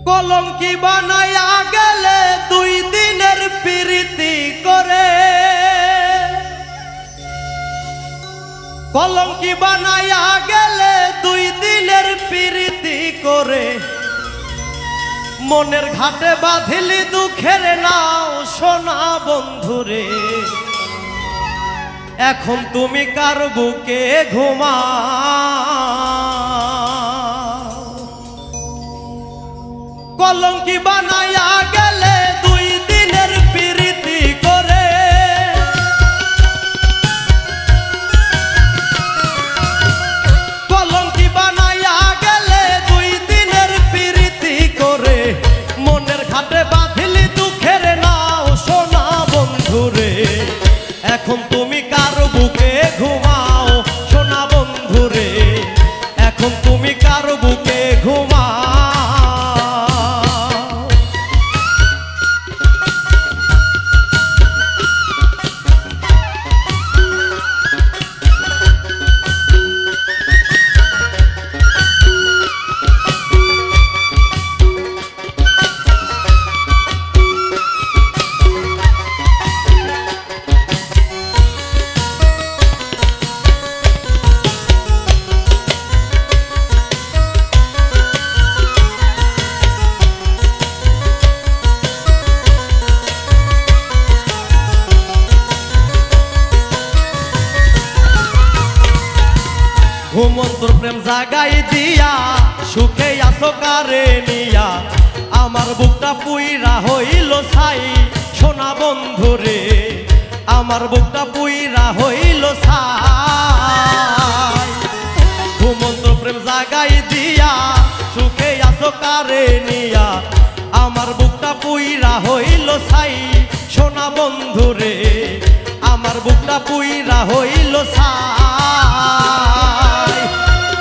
কলঙ্কি বানাইয়া গেলে 2 দিনের প্রীতি করে, কলঙ্কি বানাইয়া গেলে 2 দিনের প্রীতি করে, মনের ঘাটে বাঁধিলি দুঃখের নাও সোনা বন্ধুরে। এখন তুমি কার বুকে ঘুমাও? কলঙ্কি বানাইয়া গেলে 2 দিনের প্রীতি করে, কলঙ্কি বানাইয়া গেলে 2 দিনের প্রীতি করে, মনের ঘাটে বাঁধিলি দুঃখের নাও সোনা বন্ধুরে। এখন তুমি কার বুকে ঘুমাও সোনা বন্ধুরে? এখন তুমি কার বুকে ঘুমাও? ঘুমন্তর প্রেম জাগাই দিয়া সুখে আসো কারে নিয়া, আমার বুকটা পুইরা হইল ছাই সোনা বন্ধুরে। আমার বুকটা পুইরা হইল ছাই। ঘুমন্তর প্রেম জাগাই দিয়া সুখে আসো কারে নিয়া, আমার বুকটা পুইরা হইল ছাই সোনা বন্ধুরে। আমার বুকটা পুইরা হইল ছাই।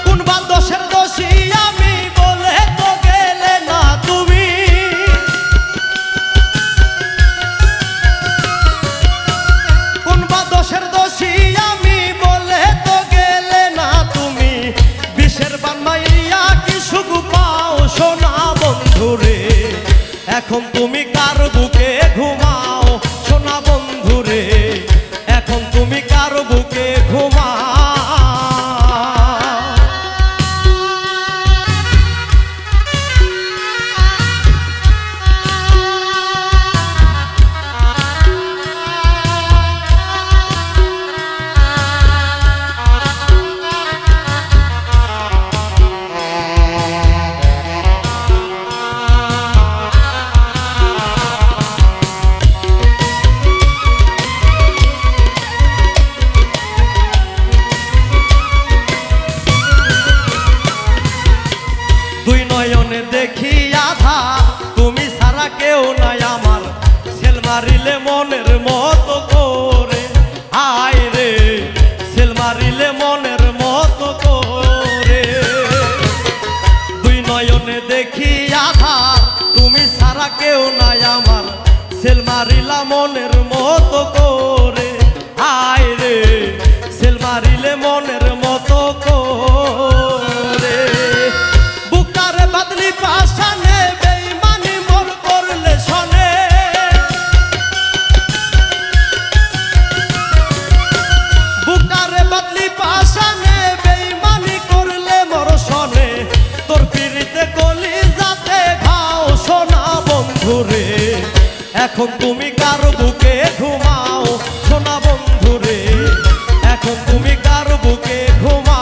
কোন বা দোষের দোষী আমি বলে তো গেলে না তুমি, কোন বা দোষের দোষী আমি বলে তো গেলে না তুমি। বিষের বান মাইয়া কি সুখ পাও সোনা বন্ধুরে? এখন তুমি কার বুকে ঘুমাও সোনা বন্ধুরে? এখন তুমি কার বুকে ঘুমাও? দেখি আধা তুমি সারা কেউ নাই আমার, সেল মারিলে মনের মতো করে। হায় রে সেল মারিলে মনের মতো করে। 2 নয়নে দেখি আধা তুমি সারা কেউ নাই আমার, সেল মারিলা মনের মতো করে। হায় রে সেল মারিলে মনের মতো করে। বাদলি পাশানে বেঈমানি মোর করলে শোনে, বুকারে বাদলি পাশানে বেঈমানি করলে মোর শোনে। তোর পিরিতে গলি যাতে ঘাও সোনা বন্ধুরে। এখন তুমি কার বুকে ঘুমাও সোনা বন্ধুরে? এখন তুমি কার বুকে ঘুমাও?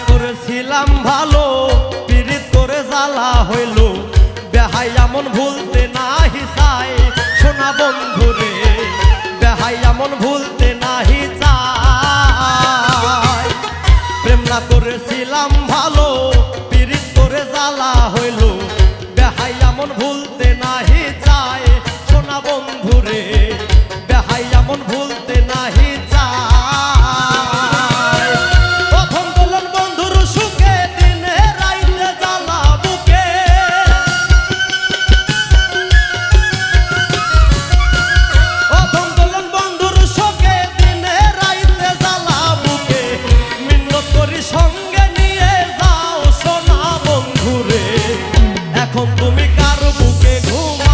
করেছিলাম ভালো, পীড়িত করে জ্বালা হইল, বেহাই এমন ভুলতে নাহি চাই সোনা বন্ধুরে। বেহাই এমন ভুলতে নাহি চাই প্রেম না করেছিলাম ভালো পিরিত করে জ্বালা হইল বেহাই এমন ভুলতে নাহি চাই সোনা বন্ধু রে বেহাই এমন ভুলতে নাহি চাই প্রথম দোলন বন্ধুর সুখে দিনে রাইতে জ্বালা বুকে প্রথম দোলন বন্ধুর সুখে দিনে রাইতে জ্বালা বুকে মিন্নত করি সঙ্গে নিয়ে যাও সোনা বন্ধু রে এখন তুমি কার বুকে ঘুমা